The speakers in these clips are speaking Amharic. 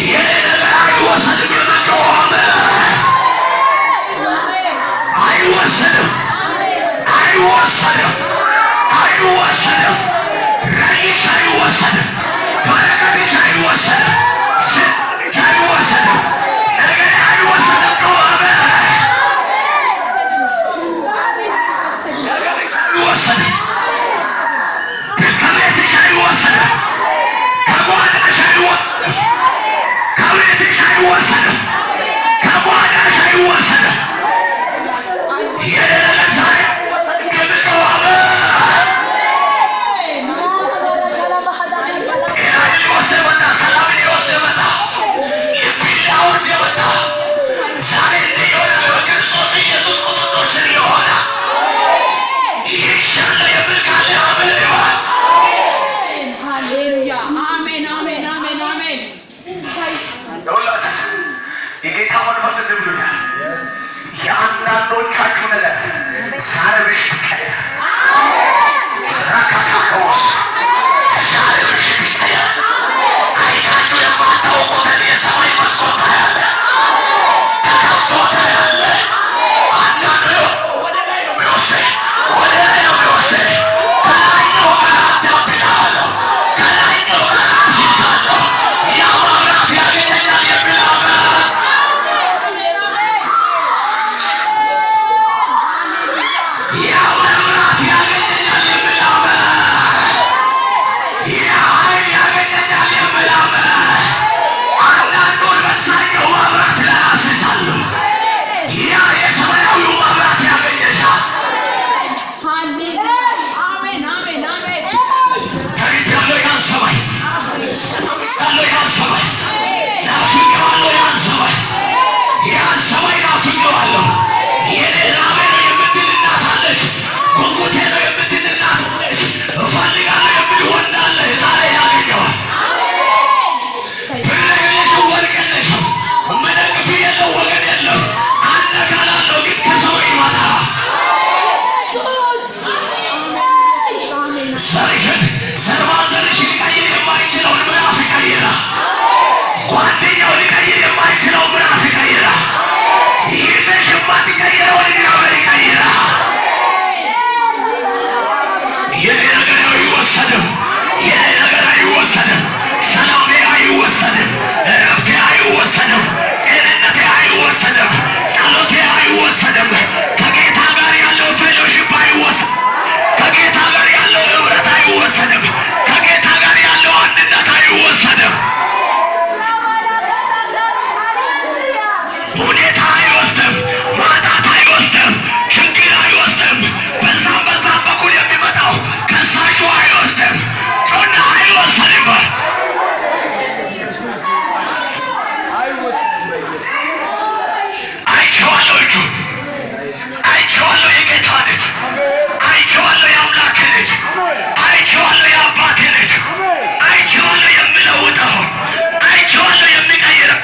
የኔ ነገር አይወሰድም። የመቃወም አይወሰድም፣ አይወሰድም፣ አይወሰድም። ራእይሽ አይወሰድም፣ በረከትሽ አይወሰድም፣ ስልሽ አይወሰድም፣ ነገር አይወሰድም። ቃወም ነገርሽ አይወሰድም፣ ከቤትሽ አይወሰድም፣ ከጓዳሽ አይወሰድም፣ ከቤትሽ አይወሰድም፣ ከጓዳሽ አይወሰድም። የጌታ መንፈስ እንደብሉኛል። የአንዳንዶቻችሁ ነገር ዛሬ ምሽት ይቀየር። ራካካካውስ ዛሬ ምሽት ይቀየር። አይታችሁ የማታውቁትን የሰማይ መስኮት ታያለ፣ ተከፍቶ ታያለ። አንዳንዱ ወደ ላይ ነው የሚወስደኝ፣ ወደ ላይ ነው የሚወስደኝ። ከላይኛው ጋር አዳብቃለሁ፣ ከላይኛው ጋር አስይዛለሁ። ያ መብራት ያገኘኛል የሚል አሜን። ያ መብራት ያገኘኛል የሚል አሜን። ያ ኃይል ያገኘኛል የሚል አሜን። አንዳንዱን በዛኛው መብራት ላይ አስይዛለሁ። ያ የሰማያዊው መብራት ያገኘሻል። ተሪያለሁ ያን ሰማይ፣ ናፍቄያለሁ ያን ሰማይ፣ ናፍቄዋለሁ ያን ሰማይ፣ ያን ሰማይ ናፍቄዋለሁ። የኔ ራቤ ነው የምትል እናት አለች፣ ጉጉቴ ነው የምትል እናት አለች። እፈልጋለሁ የሚል ወንድ አለ። ዛሬ ያገኘዋል። ብር የለሽም፣ ወርቅ የለሽም፣ መደግፍ የለው፣ ወገን የለው። አነካላለሁ ግን ከሰማይ ይመጣል። ዘርሽን ዘር ማንዘርሽን ሊቀይር የማይችለውን ምዕራፍ ይቀይራል። ጓደኛው ሊቀይር የማይችለውን ምዕራፍ ይቀይራል። ይዘሽ የማትቀይረውን እግዚአብሔር ይቀይራል። የኔ ነገር አይወሰድም፣ የኔ ነገር አይወሰድም፣ ሰላሜ አይወሰድም፣ እረፍቴ አይወሰድም፣ ጤንነቴ አይወሰድም፣ ጸሎቴ አይወሰድም። ከጌታ ጋር ያለው ፌሎሺፕ አይወሰድም። ከጌታ ጋር ያለው ህብረት አይወሰድም። ከጌታ ጋር ያለው አንድነት አይወሰድም። ሁኔታ አይወስድም፣ ማጣት አይወስድም፣ ችግር አይወስድም። በዛም በዛም በኩል የሚመጣው ከሳሹ አይወስድም፣ ጮና አይወሰድም። አይቼዋለሁ፣ እጁ አይቼዋለሁ፣ የጌታ ልጅ አይቼዋለሁ፣ የአምላክ ልጅ አይቼዋለሁ፣ የአባቴ ልጅ አይቼዋለሁ፣ የምለውጠው አይቼዋለሁ፣ የሚቀይረው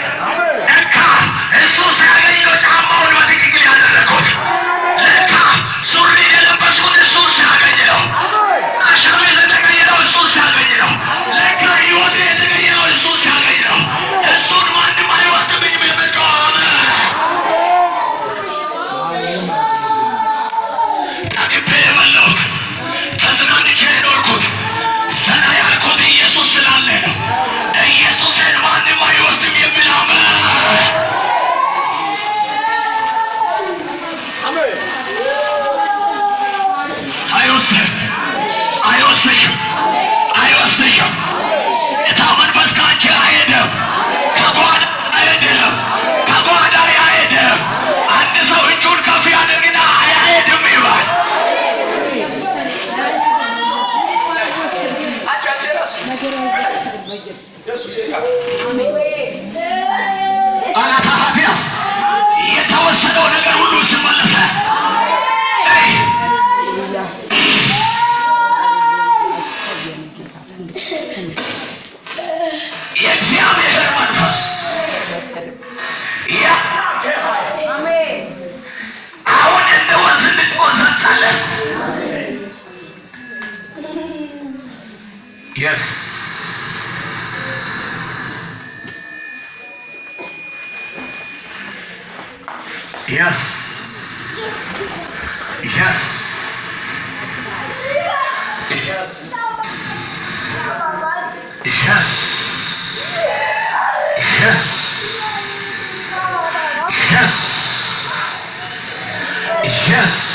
ለካ እሱ ሲያገኝ ነው ጫማውን በትክክል ያደረኩት። ለካ ሱሪ የለበስኩት እሱን ሲያገኝ ነው። ሸሚዝ የተቀየረው እሱን ሲያገኝ ነው። ለካ ህይወቴ የተቀየረው እሱን ሲያገኝ ነው። እሱን ማንም አይወስድብኝም። የመቃወም ጠግቤ የበላሁት ተዝናንቼ የኖርኩት ዘና ያልኩት ኢየሱስ ስላለ ነው። ኢየሱስን ማንም አይወስድም የሚል አሜን። አይወስድም፣ አይወስድሽም፣ አይወስድሽም። ጌታ መንፈስ ከአንቺ አይሄድም፣ ከጓዳ አይሄድም፣ ከጓዳ አይሄድም። አንድ ሰው እጁን ከፍ ያድርግና አይሄድም ይባል። አላታሀቢያ የተወሰደው ነገር ሁሉ ሲመለሰ የእግዚአብሔር መንፈስ አሁን እንደ ወንዝ እንድትወዘንጻለን። የስ Yes. Yes. Yes. Yes. Yes. Yes. Yes.